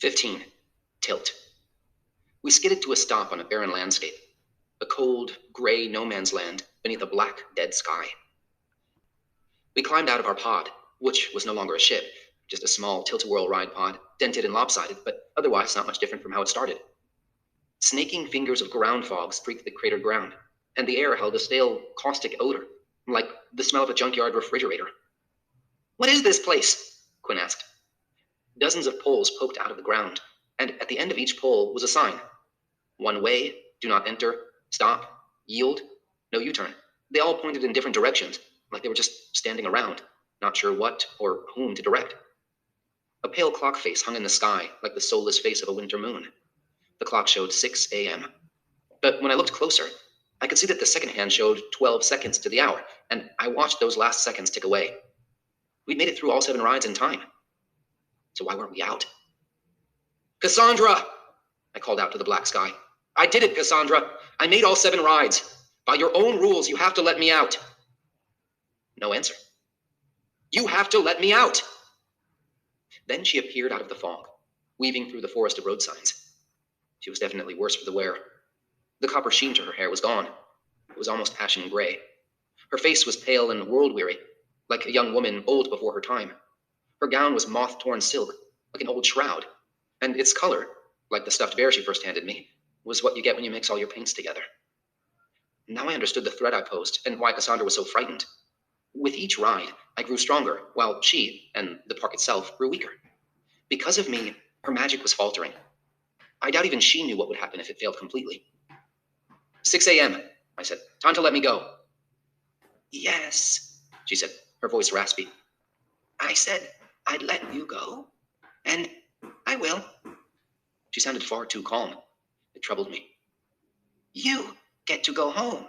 15. Tilt. We skidded to a stop on a barren landscape, a cold, gray no-man's land beneath a black, dead sky. We climbed out of our pod, which was no longer a ship, just a small tilt-a-whirl ride pod, dented and lopsided, but otherwise not much different from how it started. Snaking fingers of ground fog streaked the cratered ground, and the air held a stale, caustic odor, like the smell of a junkyard refrigerator. "What is this place?" Quinn asked. Dozens of poles poked out of the ground, and at the end of each pole was a sign. One way, do not enter, stop, yield, no U-turn. They all pointed in different directions, like they were just standing around, not sure what or whom to direct. A pale clock face hung in the sky, like the soulless face of a winter moon. The clock showed 6 a.m. But when I looked closer, I could see that the second hand showed 12 seconds to the hour, and I watched those last seconds tick away. We'd made it through all 7 rides in time. So why weren't we out? "Cassandra!" I called out to the black sky. "I did it, Cassandra. I made all 7 rides. By your own rules, you have to let me out." No answer. "You have to let me out." Then she appeared out of the fog, weaving through the forest of road signs. She was definitely worse for the wear. The copper sheen to her hair was gone. It was almost ashen gray. Her face was pale and world-weary, like a young woman old before her time. Her gown was moth-torn silk, like an old shroud, and its color, like the stuffed bear she first handed me, was what you get when you mix all your paints together. Now I understood the threat I posed and why Cassandra was so frightened. With each ride, I grew stronger, while she, and the park itself, grew weaker. Because of me, her magic was faltering. I doubt even she knew what would happen if it failed completely. 6 a.m., I said. "Time to let me go." "Yes," she said, her voice raspy. "I said I'd let you go, and I will." She sounded far too calm. It troubled me. "You get to go home,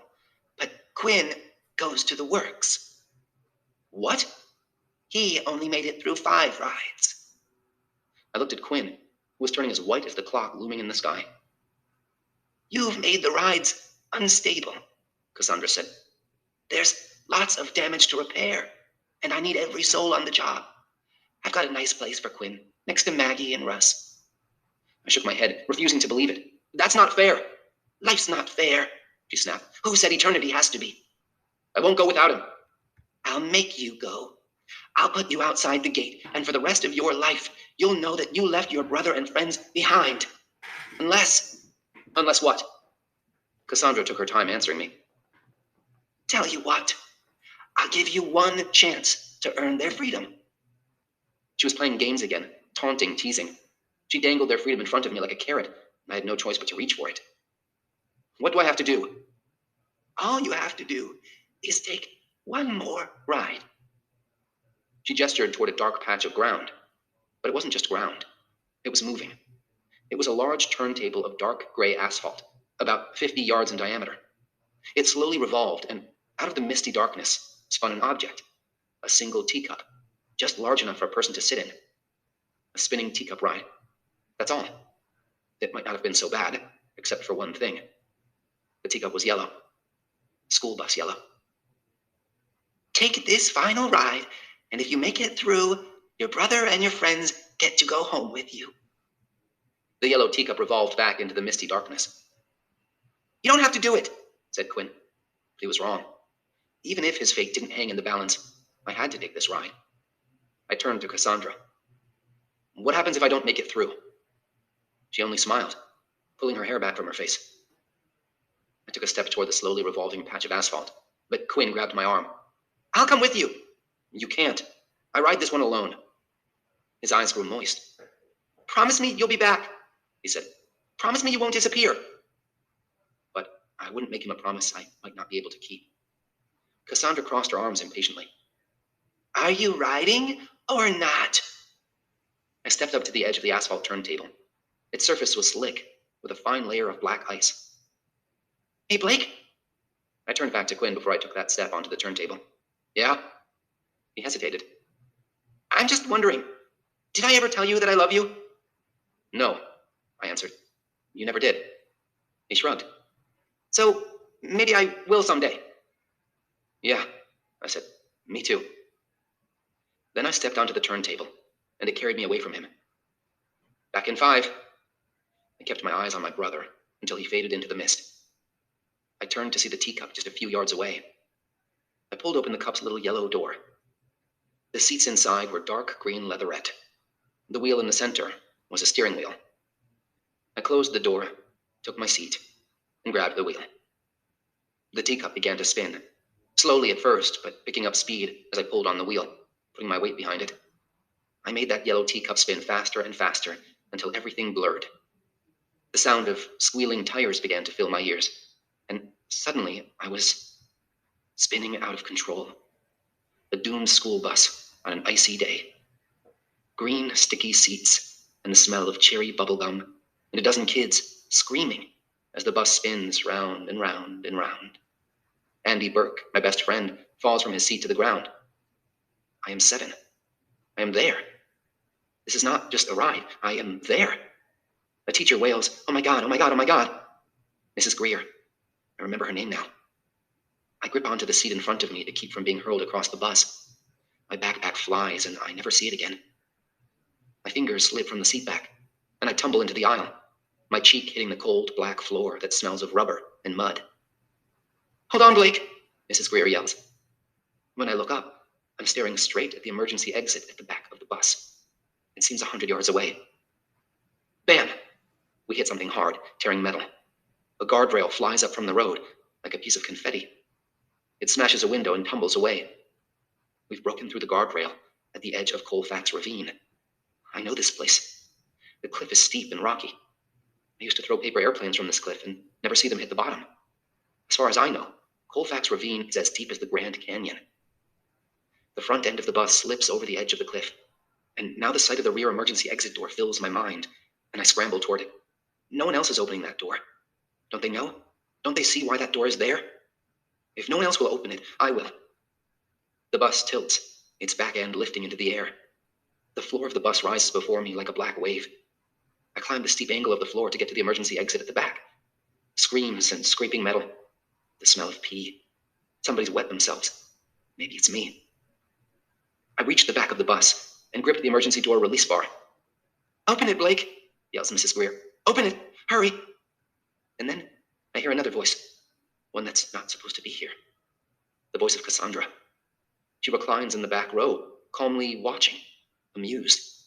but Quinn goes to the works." "What?" "He only made it through 5 rides." I looked at Quinn, who was turning as white as the clock looming in the sky. "You've made the rides unstable," Cassandra said. "There's lots of damage to repair, and I need every soul on the job. I've got a nice place for Quinn, next to Maggie and Russ." I shook my head, refusing to believe it. "That's not fair." "Life's not fair," she snapped. "Who said eternity has to be?" "I won't go without him." "I'll make you go. I'll put you outside the gate, and for the rest of your life, you'll know that you left your brother and friends behind. Unless..." "Unless what?" Cassandra took her time answering me. "Tell you what, I'll give you one chance to earn their freedom." She was playing games again, taunting, teasing. She dangled their freedom in front of me like a carrot, and I had no choice but to reach for it. "What do I have to do?" "All you have to do is take one more ride." She gestured toward a dark patch of ground, but it wasn't just ground. It was moving. It was a large turntable of dark gray asphalt, about 50 yards in diameter. It slowly revolved, and out of the misty darkness spun an object, a single teacup, just large enough for a person to sit in. A spinning teacup ride. That's all. It might not have been so bad, except for one thing. The teacup was yellow. School bus yellow. "Take this final ride, and if you make it through, your brother and your friends get to go home with you." The yellow teacup revolved back into the misty darkness. "You don't have to do it," said Quinn. But he was wrong. Even if his fate didn't hang in the balance, I had to take this ride. I turned to Cassandra. "What happens if I don't make it through?" She only smiled, pulling her hair back from her face. I took a step toward the slowly revolving patch of asphalt, but Quinn grabbed my arm. "I'll come with you." "You can't. I ride this one alone." His eyes grew moist. "Promise me you'll be back," he said. "Promise me you won't disappear." But I wouldn't make him a promise I might not be able to keep. Cassandra crossed her arms impatiently. "Are you riding or not?" I stepped up to the edge of the asphalt turntable. Its surface was slick, with a fine layer of black ice. "Hey, Blake?" I turned back to Quinn before I took that step onto the turntable. "Yeah?" He hesitated. "I'm just wondering, did I ever tell you that I love you?" "No," I answered. "You never did." He shrugged. "So maybe I will someday." "Yeah," I said. "Me too." Then I stepped onto the turntable, and it carried me away from him. Back in 5. I kept my eyes on my brother until he faded into the mist. I turned to see the teacup just a few yards away. I pulled open the cup's little yellow door. The seats inside were dark green leatherette. The wheel in the center was a steering wheel. I closed the door, took my seat, and grabbed the wheel. The teacup began to spin, slowly at first, but picking up speed as I pulled on the wheel, putting my weight behind it. I made that yellow teacup spin faster and faster until everything blurred. The sound of squealing tires began to fill my ears, and suddenly I was spinning out of control. A doomed school bus on an icy day. Green, sticky seats, and the smell of cherry bubblegum, and a dozen kids screaming as the bus spins round and round and round. Andy Burke, my best friend, falls from his seat to the ground. I am 7. I am there. This is not just a ride. I am there. A teacher wails, "Oh my God, oh my God, oh my God." Mrs. Greer. I remember her name now. I grip onto the seat in front of me to keep from being hurled across the bus. My backpack flies, and I never see it again. My fingers slip from the seat back, and I tumble into the aisle, my cheek hitting the cold, black floor that smells of rubber and mud. "Hold on, Blake," Mrs. Greer yells. When I look up, I'm staring straight at the emergency exit at the back of the bus. It seems 100 yards away. Bam! We hit something hard, tearing metal. A guardrail flies up from the road like a piece of confetti. It smashes a window and tumbles away. We've broken through the guardrail at the edge of Colfax Ravine. I know this place. The cliff is steep and rocky. I used to throw paper airplanes from this cliff and never see them hit the bottom. As far as I know, Colfax Ravine is as deep as the Grand Canyon. The front end of the bus slips over the edge of the cliff, and now the sight of the rear emergency exit door fills my mind, and I scramble toward it. No one else is opening that door. Don't they know? Don't they see why that door is there? If no one else will open it, I will. The bus tilts, its back end lifting into the air. The floor of the bus rises before me like a black wave. I climb the steep angle of the floor to get to the emergency exit at the back. Screams and scraping metal. The smell of pee. Somebody's wet themselves. Maybe it's me. I reach the back of the bus and grip the emergency door release bar. "Open it, Blake," yells Mrs. Greer. "Open it! Hurry!" And then I hear another voice, one that's not supposed to be here. The voice of Cassandra. She reclines in the back row, calmly watching, amused.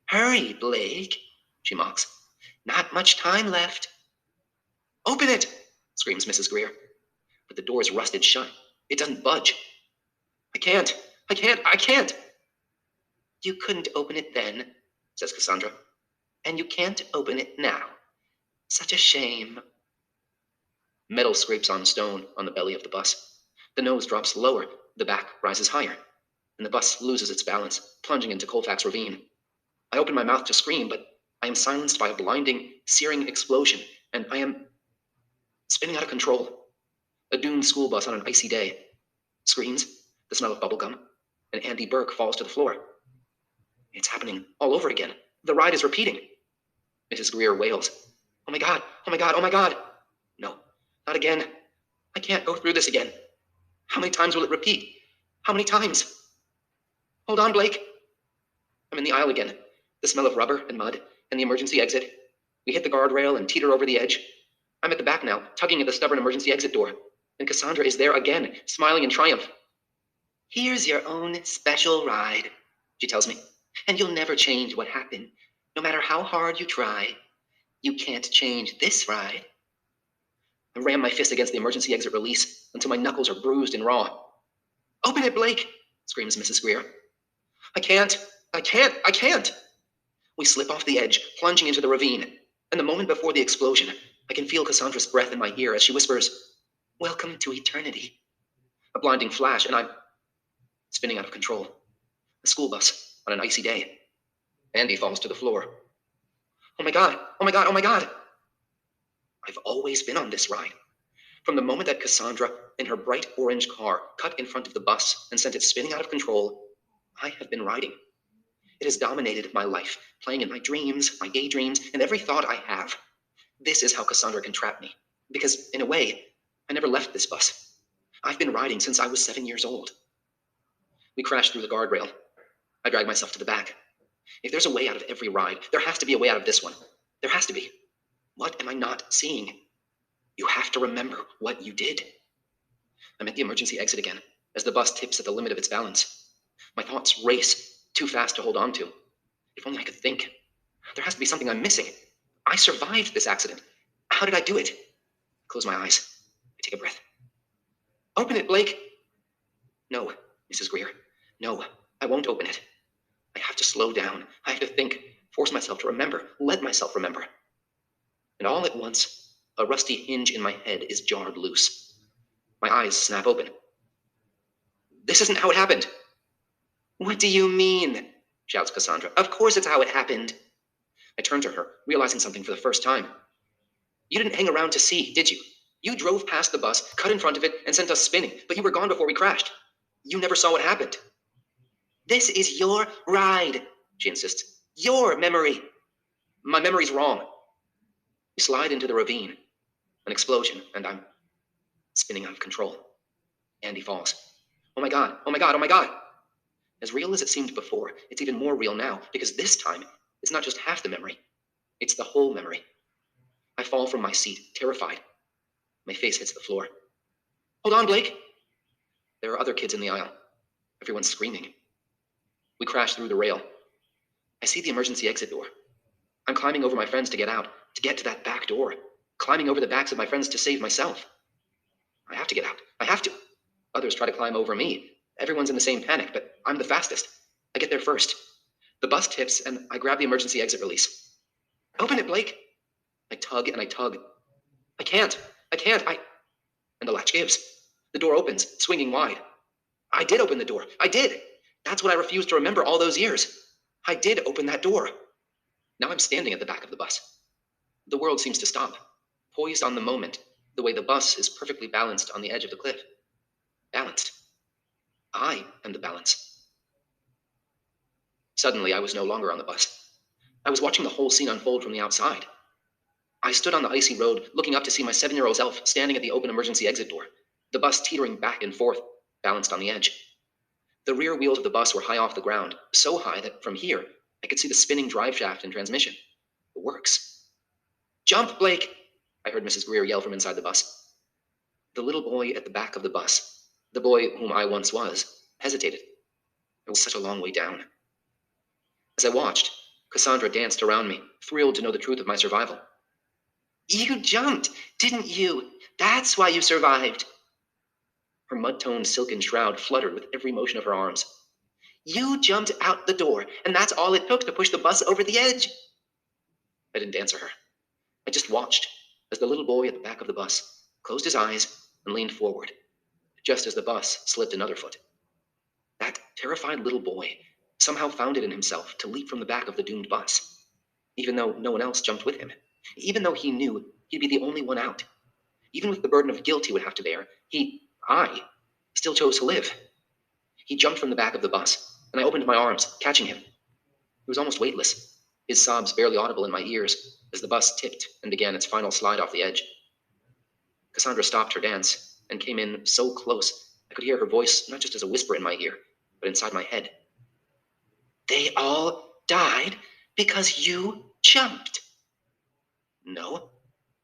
"Hurry, Blake," she mocks. "Not much time left." "Open it!" screams Mrs. Greer. But the door is rusted shut. It doesn't budge. I can't. "You couldn't open it then," says Cassandra. "And you can't open it now. Such a shame." Metal scrapes on stone on the belly of the bus. The nose drops lower, the back rises higher, and the bus loses its balance, plunging into Colfax Ravine. I open my mouth to scream, but I am silenced by a blinding, searing explosion, and I am spinning out of control. A doomed school bus on an icy day. Screams, the smell of bubblegum, and Andy Burke falls to the floor. It's happening all over again. The ride is repeating. Mrs. Greer wails, "Oh my God, oh my God, oh my God." No, not again. I can't go through this again. How many times will it repeat? How many times? "Hold on, Blake." I'm in the aisle again. The smell of rubber and mud and the emergency exit. We hit the guardrail and teeter over the edge. I'm at the back now, tugging at the stubborn emergency exit door. And Cassandra is there again, smiling in triumph. "Here's your own special ride," she tells me. "And you'll never change what happened, no matter how hard you try. You can't change this ride." I ram my fist against the emergency exit release until my knuckles are bruised and raw. "Open it, Blake," screams Mrs. Greer. I can't. We slip off the edge, plunging into the ravine, and the moment before the explosion, I can feel Cassandra's breath in my ear as she whispers, "Welcome to eternity." A blinding flash, and I'm spinning out of control. A school bus on an icy day. Andy falls to the floor. "Oh my God, oh my God, oh my God." I've always been on this ride. From the moment that Cassandra, in her bright orange car, cut in front of the bus and sent it spinning out of control, I have been riding. It has dominated my life, playing in my dreams, my daydreams, and every thought I have. This is how Cassandra can trap me, because, in a way, I never left this bus. I've been riding since I was 7 years old. We crashed through the guardrail. I dragged myself to the back. If there's a way out of every ride, there has to be a way out of this one. There has to be. What am I not seeing? You have to remember what you did. I'm at the emergency exit again, as the bus tips at the limit of its balance. My thoughts race, too fast to hold on to. If only I could think. There has to be something I'm missing. I survived this accident. How did I do it? I close my eyes. I take a breath. Open it, Blake! No, Mrs. Greer. No, I won't open it. I have to slow down. I have to think, force myself to remember, let myself remember. And all at once, a rusty hinge in my head is jarred loose. My eyes snap open. This isn't how it happened. What do you mean? Shouts Cassandra. Of course it's how it happened. I turn to her, realizing something for the first time. You didn't hang around to see, did you? You drove past the bus, cut in front of it, and sent us spinning, but you were gone before we crashed. You never saw what happened. This is your ride, she insists. Your memory. My memory's wrong. We slide into the ravine. An explosion, and I'm spinning out of control. Andy falls. Oh my God, oh my God, oh my God. As real as it seemed before, it's even more real now, because this time, it's not just half the memory. It's the whole memory. I fall from my seat, terrified. My face hits the floor. Hold on, Blake. There are other kids in the aisle. Everyone's screaming. We crash through the rail. I see the emergency exit door. I'm climbing over my friends to get out, to get to that back door, climbing over the backs of my friends to save myself. I have to get out. I have to. Others try to climb over me. Everyone's in the same panic, but I'm the fastest. I get there first. The bus tips, and I grab the emergency exit release. Open it, Blake. I tug and I tug. I can't. And the latch gives. The door opens, swinging wide. I did open the door. I did. That's what I refused to remember all those years. I did open that door. Now I'm standing at the back of the bus. The world seems to stop, poised on the moment, the way the bus is perfectly balanced on the edge of the cliff. Balanced. I am the balance. Suddenly, I was no longer on the bus. I was watching the whole scene unfold from the outside. I stood on the icy road, looking up to see my 7-year-old self standing at the open emergency exit door, the bus teetering back and forth, balanced on the edge. The rear wheels of the bus were high off the ground, so high that from here, I could see the spinning drive shaft and transmission. It works. Jump, Blake! I heard Mrs. Greer yell from inside the bus. The little boy at the back of the bus, the boy whom I once was, hesitated. It was such a long way down. As I watched, Cassandra danced around me, thrilled to know the truth of my survival. You jumped, didn't you? That's why you survived. Her mud-toned silken shroud fluttered with every motion of her arms. You jumped out the door, and that's all it took to push the bus over the edge. I didn't answer her. I just watched as the little boy at the back of the bus closed his eyes and leaned forward, just as the bus slipped another foot. That terrified little boy somehow found it in himself to leap from the back of the doomed bus, even though no one else jumped with him, even though he knew he'd be the only one out. Even with the burden of guilt he would have to bear, I, still chose to live. He jumped from the back of the bus, and I opened my arms, catching him. He was almost weightless, his sobs barely audible in my ears as the bus tipped and began its final slide off the edge. Cassandra stopped her dance and came in so close I could hear her voice not just as a whisper in my ear, but inside my head. They all died because you jumped. No,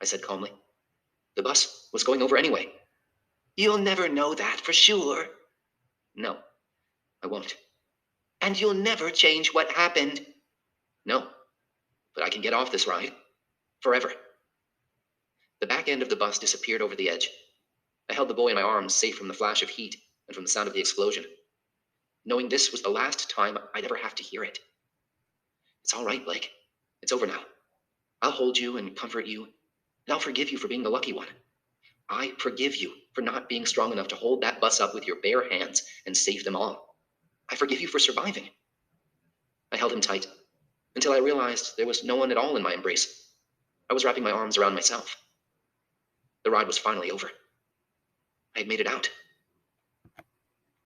I said calmly. The bus was going over anyway. You'll never know that for sure. No, I won't. And you'll never change what happened. No, but I can get off this ride. Forever. The back end of the bus disappeared over the edge. I held the boy in my arms, safe from the flash of heat and from the sound of the explosion, knowing this was the last time I'd ever have to hear it. It's all right, Blake. It's over now. I'll hold you and comfort you, and I'll forgive you for being the lucky one. I forgive you for not being strong enough to hold that bus up with your bare hands and save them all. I forgive you for surviving. I held him tight until I realized there was no one at all in my embrace. I was wrapping my arms around myself. The ride was finally over. I had made it out.